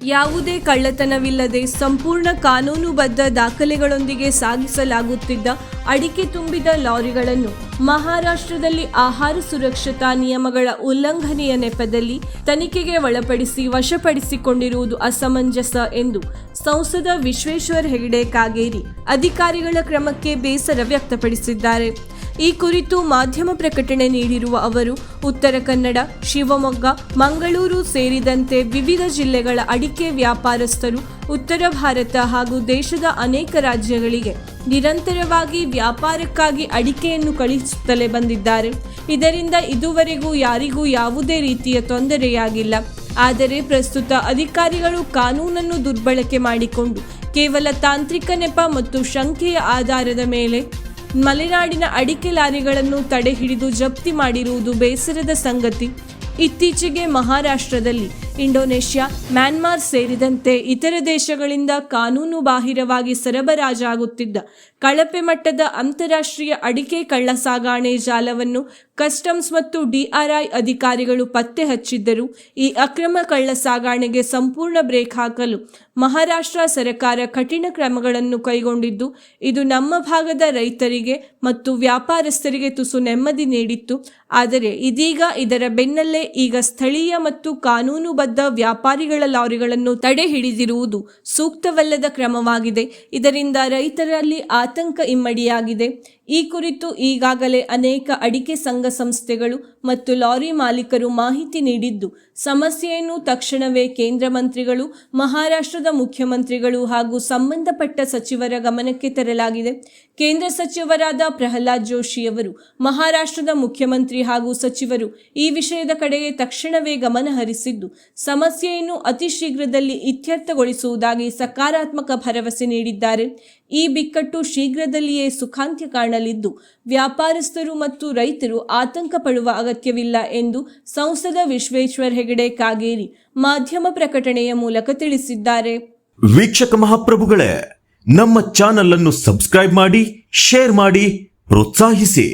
ಯಾವುದೇ ಕಳ್ಳತನವಿಲ್ಲದೆ ಸಂಪೂರ್ಣ ಕಾನೂನುಬದ್ಧ ದಾಖಲೆಗಳೊಂದಿಗೆ ಸಾಗಿಸಲಾಗುತ್ತಿದ್ದ ಅಡಿಕೆ ತುಂಬಿದ ಲಾರಿಗಳನ್ನು ಮಹಾರಾಷ್ಟ್ರದಲ್ಲಿ ಆಹಾರ ಸುರಕ್ಷತಾ ನಿಯಮಗಳ ಉಲ್ಲಂಘನೆಯ ನೆಪದಲ್ಲಿ ತನಿಖೆಗೆ ಒಳಪಡಿಸಿ ವಶಪಡಿಸಿಕೊಂಡಿರುವುದು ಅಸಮಂಜಸ ಎಂದು ಸಂಸದ ವಿಶ್ವೇಶ್ವರ ಹೆಗಡೆ ಕಾಗೇರಿ ಅಧಿಕಾರಿಗಳ ಕ್ರಮಕ್ಕೆ ಬೇಸರ ವ್ಯಕ್ತಪಡಿಸಿದ್ದಾರೆ. ಈ ಕುರಿತು ಮಾಧ್ಯಮ ಪ್ರಕಟಣೆ ನೀಡಿರುವ ಅವರು, ಉತ್ತರ ಕನ್ನಡ, ಶಿವಮೊಗ್ಗ, ಮಂಗಳೂರು ಸೇರಿದಂತೆ ವಿವಿಧ ಜಿಲ್ಲೆಗಳ ಅಡಿಕೆ ವ್ಯಾಪಾರಸ್ಥರು ಉತ್ತರ ಭಾರತ ಹಾಗೂ ದೇಶದ ಅನೇಕ ರಾಜ್ಯಗಳಿಗೆ ನಿರಂತರವಾಗಿ ವ್ಯಾಪಾರಕ್ಕಾಗಿ ಅಡಿಕೆಯನ್ನು ಕಳುಹಿಸುತ್ತಲೇ ಬಂದಿದ್ದಾರೆ. ಇದರಿಂದ ಇದುವರೆಗೂ ಯಾರಿಗೂ ಯಾವುದೇ ರೀತಿಯ ತೊಂದರೆಯಾಗಿಲ್ಲ. ಆದರೆ ಪ್ರಸ್ತುತ ಅಧಿಕಾರಿಗಳು ಕಾನೂನನ್ನು ದುರ್ಬಳಕೆ ಮಾಡಿಕೊಂಡು ಕೇವಲ ತಾಂತ್ರಿಕ ನೆಪ ಮತ್ತು ಶಂಕೆಯ ಆಧಾರದ ಮೇಲೆ ಮಲೆನಾಡಿನ ಅಡಿಕೆ ಲಾರಿಗಳನ್ನು ತಡೆ ಹಿಡಿದು ಜಪ್ತಿ ಮಾಡಿರುವುದು ಬೇಸರದ ಸಂಗತಿ. ಇತ್ತೀಚೆಗೆ ಮಹಾರಾಷ್ಟ್ರದಲ್ಲಿ ಇಂಡೋನೇಷ್ಯಾ, ಮ್ಯಾನ್ಮಾರ್ ಸೇರಿದಂತೆ ಇತರ ದೇಶಗಳಿಂದ ಕಾನೂನು ಬಾಹಿರವಾಗಿ ಸರಬರಾಜಾಗುತ್ತಿದ್ದ ಕಳಪೆ ಮಟ್ಟದ ಅಂತಾರಾಷ್ಟ್ರೀಯ ಅಡಿಕೆ ಕಳ್ಳ ಸಾಗಾಣೆ ಜಾಲವನ್ನು ಕಸ್ಟಮ್ಸ್ ಮತ್ತು DRI ಅಧಿಕಾರಿಗಳು ಪತ್ತೆ ಹಚ್ಚಿದ್ದರು. ಈ ಅಕ್ರಮ ಕಳ್ಳ ಸಾಗಾಣೆಗೆ ಸಂಪೂರ್ಣ ಬ್ರೇಕ್ ಹಾಕಲು ಮಹಾರಾಷ್ಟ್ರ ಸರ್ಕಾರ ಕಠಿಣ ಕ್ರಮಗಳನ್ನು ಕೈಗೊಂಡಿದ್ದು, ಇದು ನಮ್ಮ ಭಾಗದ ರೈತರಿಗೆ ಮತ್ತು ವ್ಯಾಪಾರಸ್ಥರಿಗೆ ತುಸು ನೆಮ್ಮದಿ ನೀಡಿತ್ತು. ಆದರೆ ಇದೀಗ ಇದರ ಬೆನ್ನಲ್ಲೇ ಈಗ ಸ್ಥಳೀಯ ಮತ್ತು ಕಾನೂನುಬದ್ಧ ವ್ಯಾಪಾರಿಗಳ ಲಾರಿಗಳನ್ನು ತಡೆ ಹಿಡಿದಿರುವುದು ಸೂಕ್ತವಲ್ಲದ ಕ್ರಮವಾಗಿದೆ. ಇದರಿಂದ ರೈತರಲ್ಲಿ ಆತಂಕ ಇಮ್ಮಡಿಯಾಗಿದೆ. ಈ ಕುರಿತು ಈಗಾಗಲೇ ಅನೇಕ ಅಡಿಕೆ ಸಂಘ ಸಂಸ್ಥೆಗಳು ಮತ್ತು ಲಾರಿ ಮಾಲೀಕರು ಮಾಹಿತಿ ನೀಡಿದ್ದು, ಸಮಸ್ಯೆಯನ್ನು ತಕ್ಷಣವೇ ಕೇಂದ್ರ ಮಂತ್ರಿಗಳು, ಮಹಾರಾಷ್ಟ್ರದ ಮುಖ್ಯಮಂತ್ರಿಗಳು ಹಾಗೂ ಸಂಬಂಧಪಟ್ಟ ಸಚಿವರ ಗಮನಕ್ಕೆ ತರಲಾಗಿದೆ. ಕೇಂದ್ರ ಸಚಿವರಾದ ಪ್ರಹ್ಲಾದ್ ಜೋಶಿಯವರು ಮಹಾರಾಷ್ಟ್ರದ ಮುಖ್ಯಮಂತ್ರಿ ಹಾಗೂ ಸಚಿವರು ಈ ವಿಷಯದ ಕಡೆಗೆ ತಕ್ಷಣವೇ ಗಮನ ಹರಿಸಿದ್ದು, ಸಮಸ್ಯೆಯನ್ನು ಅತಿ ಶೀಘ್ರದಲ್ಲಿ ಇತ್ಯರ್ಥಗೊಳಿಸುವುದಾಗಿ ಸಕಾರಾತ್ಮಕ ಭರವಸೆ ನೀಡಿದ್ದಾರೆ. ಈ ಬಿಕ್ಕಟ್ಟು ಶೀಘ್ರದಲ್ಲಿಯೇ ಸುಖಾಂತ್ಯ ಕಾಣಲಿದ್ದು, ವ್ಯಾಪಾರಸ್ಥರು ಮತ್ತು ರೈತರು ಆತಂಕ ಪಡುವ ಅಗತ್ಯವಿಲ್ಲ ಎಂದು ಸಂಸದ ವಿಶ್ವೇಶ್ವರ ಹೆಗಡೆ ಕಾಗೇರಿ ಮಾಧ್ಯಮ ಪ್ರಕಟಣೆಯ ಮೂಲಕ ತಿಳಿಸಿದ್ದಾರೆ. ವೀಕ್ಷಕ ಮಹಾಪ್ರಭುಗಳೇ, ನಮ್ಮ ಚಾನೆಲ್ ಅನ್ನು ಸಬ್ಸ್ಕ್ರೈಬ್ ಮಾಡಿ, ಶೇರ್ ಮಾಡಿ, ಪ್ರೋತ್ಸಾಹಿಸಿ.